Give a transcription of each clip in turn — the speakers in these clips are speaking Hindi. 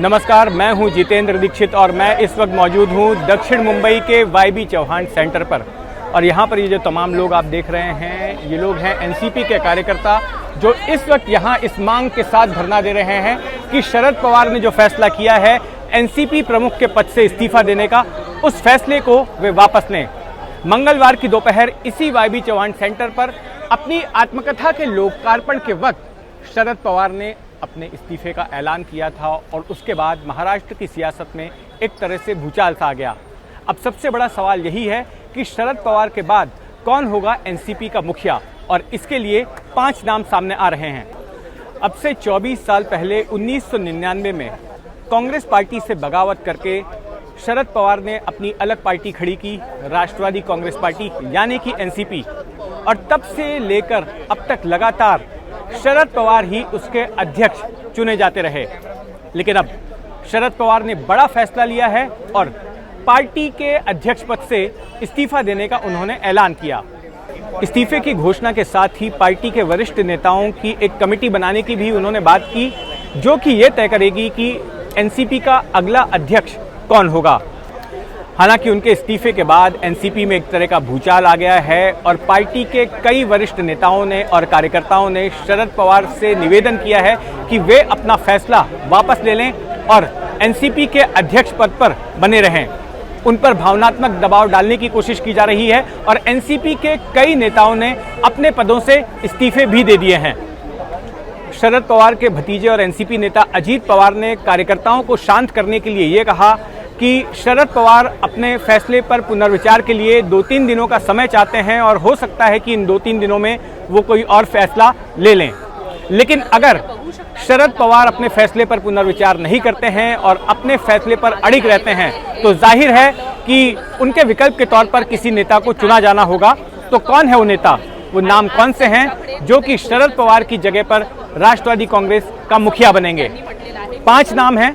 नमस्कार, मैं हूं जितेंद्र दीक्षित और मैं इस वक्त मौजूद हूं दक्षिण मुंबई के वाई.बी. चौहान सेंटर पर। और यहां पर ये जो तमाम लोग आप देख रहे हैं, ये लोग हैं एनसीपी के कार्यकर्ता जो इस वक्त यहां इस मांग के साथ धरना दे रहे हैं कि शरद पवार ने जो फैसला किया है एनसीपी प्रमुख के पद से इस्तीफा देने का, उस फैसले को वे वापस लें। मंगलवार की दोपहर इसी वाई.बी. चौहान सेंटर पर अपनी आत्मकथा के लोकार्पण के वक्त शरद पवार ने अपने इस्तीफे का ऐलान किया था और उसके बाद महाराष्ट्र की सियासत में एक तरह से भूचाल सा आ गया। अब सबसे बड़ा सवाल यही है कि शरद पवार के बाद कौन होगा एनसीपी का मुखिया, और इसके लिए 5 नाम सामने आ रहे हैं। अब से 24 साल पहले 1999 में कांग्रेस पार्टी से बगावत करके शरद पवार ने अपनी अलग पार्टी खड़ी की, राष्ट्रवादी कांग्रेस पार्टी यानी कि एनसीपी, और तब से लेकर अब तक लगातार शरद पवार ही उसके अध्यक्ष चुने जाते रहे। लेकिन अब शरद पवार ने बड़ा फैसला लिया है और पार्टी के अध्यक्ष पद से इस्तीफा देने का उन्होंने ऐलान किया। इस्तीफे की घोषणा के साथ ही पार्टी के वरिष्ठ नेताओं की एक कमेटी बनाने की भी उन्होंने बात की, जो कि ये तय करेगी कि एनसीपी का अगला अध्यक्ष कौन होगा। हालांकि उनके इस्तीफे के बाद एनसीपी में एक तरह का भूचाल आ गया है और पार्टी के कई वरिष्ठ नेताओं ने और कार्यकर्ताओं ने शरद पवार से निवेदन किया है कि वे अपना फैसला वापस ले लें और एनसीपी के अध्यक्ष पद पर बने रहें। उन पर भावनात्मक दबाव डालने की कोशिश की जा रही है और एनसीपी के कई नेताओं ने अपने पदों से इस्तीफे भी दे दिए हैं। शरद पवार के भतीजे और एनसीपी नेता अजीत पवार ने कार्यकर्ताओं को शांत करने के लिए ये कहा कि शरद पवार अपने फैसले पर पुनर्विचार के लिए 2-3 दिनों का समय चाहते हैं और हो सकता है कि इन 2-3 दिनों में वो कोई और फैसला ले लें। लेकिन अगर शरद पवार अपने फैसले पर पुनर्विचार नहीं करते हैं और अपने फैसले पर अड़िग रहते हैं तो जाहिर है कि उनके विकल्प के तौर पर किसी नेता को चुना जाना होगा। तो कौन है वो नेता, वो नाम कौन से हैं जो कि शरद पवार की जगह पर राष्ट्रवादी कांग्रेस का मुखिया बनेंगे? 5 नाम हैं,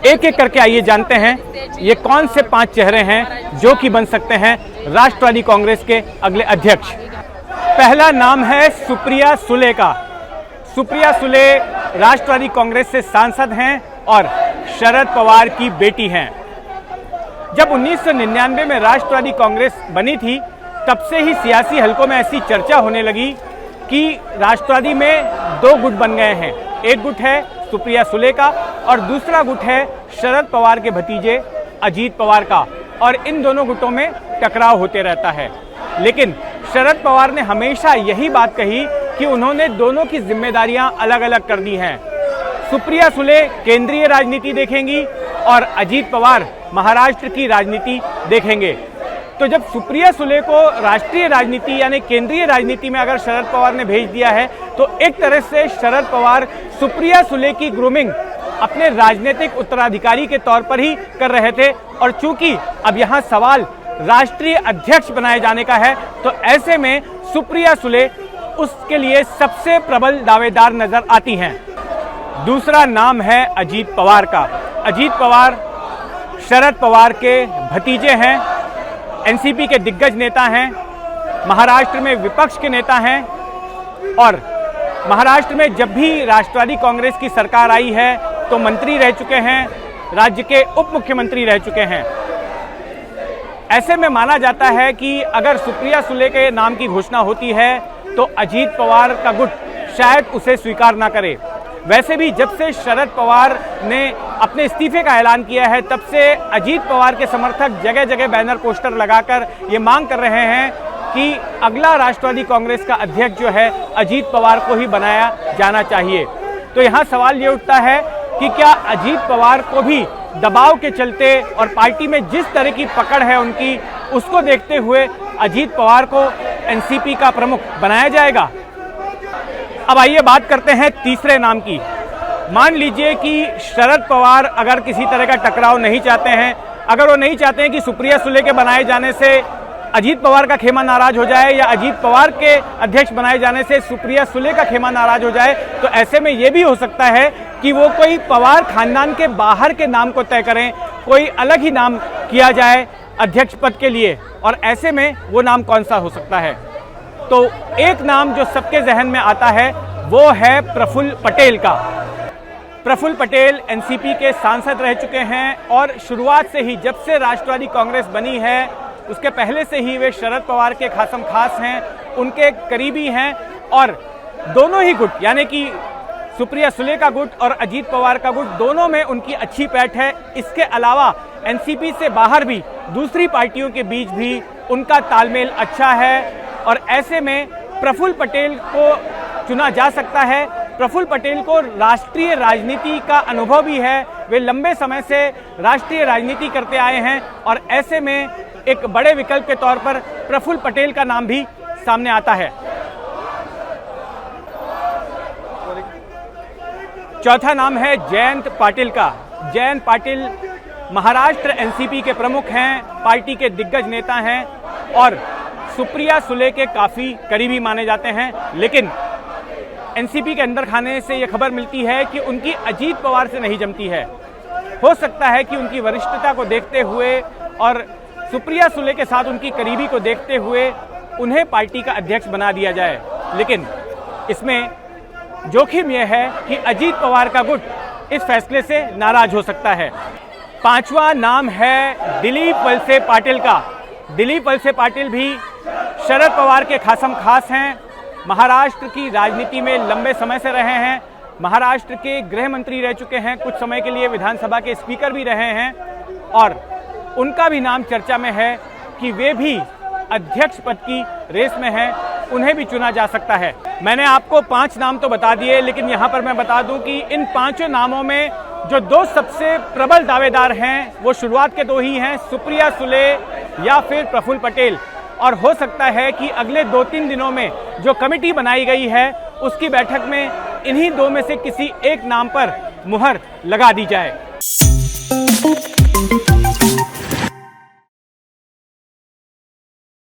एक एक करके आइए जानते हैं ये कौन से 5 चेहरे हैं जो कि बन सकते हैं राष्ट्रवादी कांग्रेस के अगले अध्यक्ष। पहला नाम है सुप्रिया सुले का। सुप्रिया सुले राष्ट्रवादी कांग्रेस से सांसद हैं और शरद पवार की बेटी हैं। जब 1999 में राष्ट्रवादी कांग्रेस बनी थी तब से ही सियासी हलकों में ऐसी चर्चा होने लगी कि राष्ट्रवादी में 2 गुट बन गए हैं। एक गुट है सुप्रिया सुले का और दूसरा गुट है शरद पवार के भतीजे अजीत पवार का, और इन दोनों गुटों में टकराव होते रहता है। लेकिन शरद पवार ने हमेशा यही बात कही कि उन्होंने दोनों की जिम्मेदारियां अलग अलग कर दी हैं। सुप्रिया सुले केंद्रीय राजनीति देखेंगी और अजीत पवार महाराष्ट्र की राजनीति देखेंगे। तो जब सुप्रिया सुले को राष्ट्रीय राजनीति यानी केंद्रीय राजनीति में अगर शरद पवार ने भेज दिया है तो एक तरह से शरद पवार सुप्रिया सुले की ग्रूमिंग अपने राजनीतिक उत्तराधिकारी के तौर पर ही कर रहे थे। और चूंकि अब यहां सवाल राष्ट्रीय अध्यक्ष बनाए जाने का है तो ऐसे में सुप्रिया सुले उसके लिए सबसे प्रबल दावेदार नजर आती हैं। दूसरा नाम है अजीत पवार का। अजीत पवार शरद पवार के भतीजे हैं, एनसीपी के दिग्गज नेता हैं, महाराष्ट्र में विपक्ष के नेता हैं और महाराष्ट्र में जब भी राष्ट्रवादी कांग्रेस की सरकार आई है तो मंत्री रह चुके हैं, राज्य के उप मुख्यमंत्री रह चुके हैं। ऐसे में माना जाता है कि अगर सुप्रिया सुले के नाम की घोषणा होती है तो अजीत पवार का गुट शायद उसे स्वीकार ना करे। वैसे भी जब से शरद पवार ने अपने इस्तीफे का ऐलान किया है तब से अजीत पवार के समर्थक जगह जगह बैनर पोस्टर लगाकर ये मांग कर रहे हैं कि अगला राष्ट्रवादी कांग्रेस का अध्यक्ष जो है अजीत पवार को ही बनाया जाना चाहिए। तो यहाँ सवाल ये उठता है कि क्या अजीत पवार को भी दबाव के चलते और पार्टी में जिस तरह की पकड़ है उनकी, उसको देखते हुए अजीत पवार को एनसीपी का प्रमुख बनाया जाएगा? अब आइए बात करते हैं तीसरे नाम की। मान लीजिए कि शरद पवार अगर किसी तरह का टकराव नहीं चाहते हैं, अगर वो नहीं चाहते हैं कि सुप्रिया सुले के बनाए जाने से अजीत पवार का खेमा नाराज हो जाए या अजीत पवार के अध्यक्ष बनाए जाने से सुप्रिया सुले का खेमा नाराज हो जाए, तो ऐसे में ये भी हो सकता है कि वो कोई पवार खानदान के बाहर के नाम को तय करें, कोई अलग ही नाम किया जाए अध्यक्ष पद के लिए। और ऐसे में वो नाम कौन सा हो सकता है? तो एक नाम जो सबके जहन में आता है वो है प्रफुल्ल पटेल का। प्रफुल्ल पटेल एनसीपी के सांसद रह चुके हैं और शुरुआत से ही, जब से राष्ट्रवादी कांग्रेस बनी है उसके पहले से ही वे शरद पवार के खासम खास हैं, उनके करीबी हैं। और दोनों ही गुट यानी कि सुप्रिया सुले का गुट और अजीत पवार का गुट, दोनों में उनकी अच्छी पैठ है। इसके अलावा एनसीपी से बाहर भी दूसरी पार्टियों के बीच भी उनका तालमेल अच्छा है और ऐसे में प्रफुल्ल पटेल को चुना जा सकता है। प्रफुल्ल पटेल को राष्ट्रीय राजनीति का अनुभव भी है, वे लंबे समय से राष्ट्रीय राजनीति करते आए हैं और ऐसे में एक बड़े विकल्प के तौर पर प्रफुल्ल पटेल का नाम भी सामने आता है। चौथा नाम है जयंत पाटिल का। जयंत पाटिल महाराष्ट्र एनसीपी के प्रमुख हैं, पार्टी के दिग्गज नेता हैं और सुप्रिया सुले के काफी करीबी माने जाते हैं। लेकिन एनसीपी के अंदर खाने से यह खबर मिलती है कि उनकी अजीत पवार से नहीं जमती है। हो सकता है कि उनकी वरिष्ठता को देखते हुए और सुप्रिया सुले के साथ उनकी करीबी को देखते हुए उन्हें पार्टी का अध्यक्ष बना दिया जाए। लेकिन इसमें जोखिम यह है कि अजीत पवार का गुट इस फैसले से नाराज हो सकता है। पांचवा नाम है दिलीप वलसे पाटिल का। दिलीप वलसे पाटिल भी शरद पवार के खासम खास हैं, महाराष्ट्र की राजनीति में लंबे समय से रहे हैं, महाराष्ट्र के गृह मंत्री रह चुके हैं, कुछ समय के लिए विधानसभा के स्पीकर भी रहे हैं और उनका भी नाम चर्चा में है कि वे भी अध्यक्ष पद की रेस में हैं, उन्हें भी चुना जा सकता है। मैंने आपको 5 नाम तो बता दिए, लेकिन यहाँ पर मैं बता दूं कि इन 5 नामों में जो 2 सबसे प्रबल दावेदार हैं वो शुरुआत के 2 ही हैं, सुप्रिया सुले या फिर प्रफुल्ल पटेल। और हो सकता है कि अगले 2-3 दिनों में जो कमेटी बनाई गई है उसकी बैठक में इन्हीं 2 में से किसी एक नाम पर मुहर लगा दी जाए।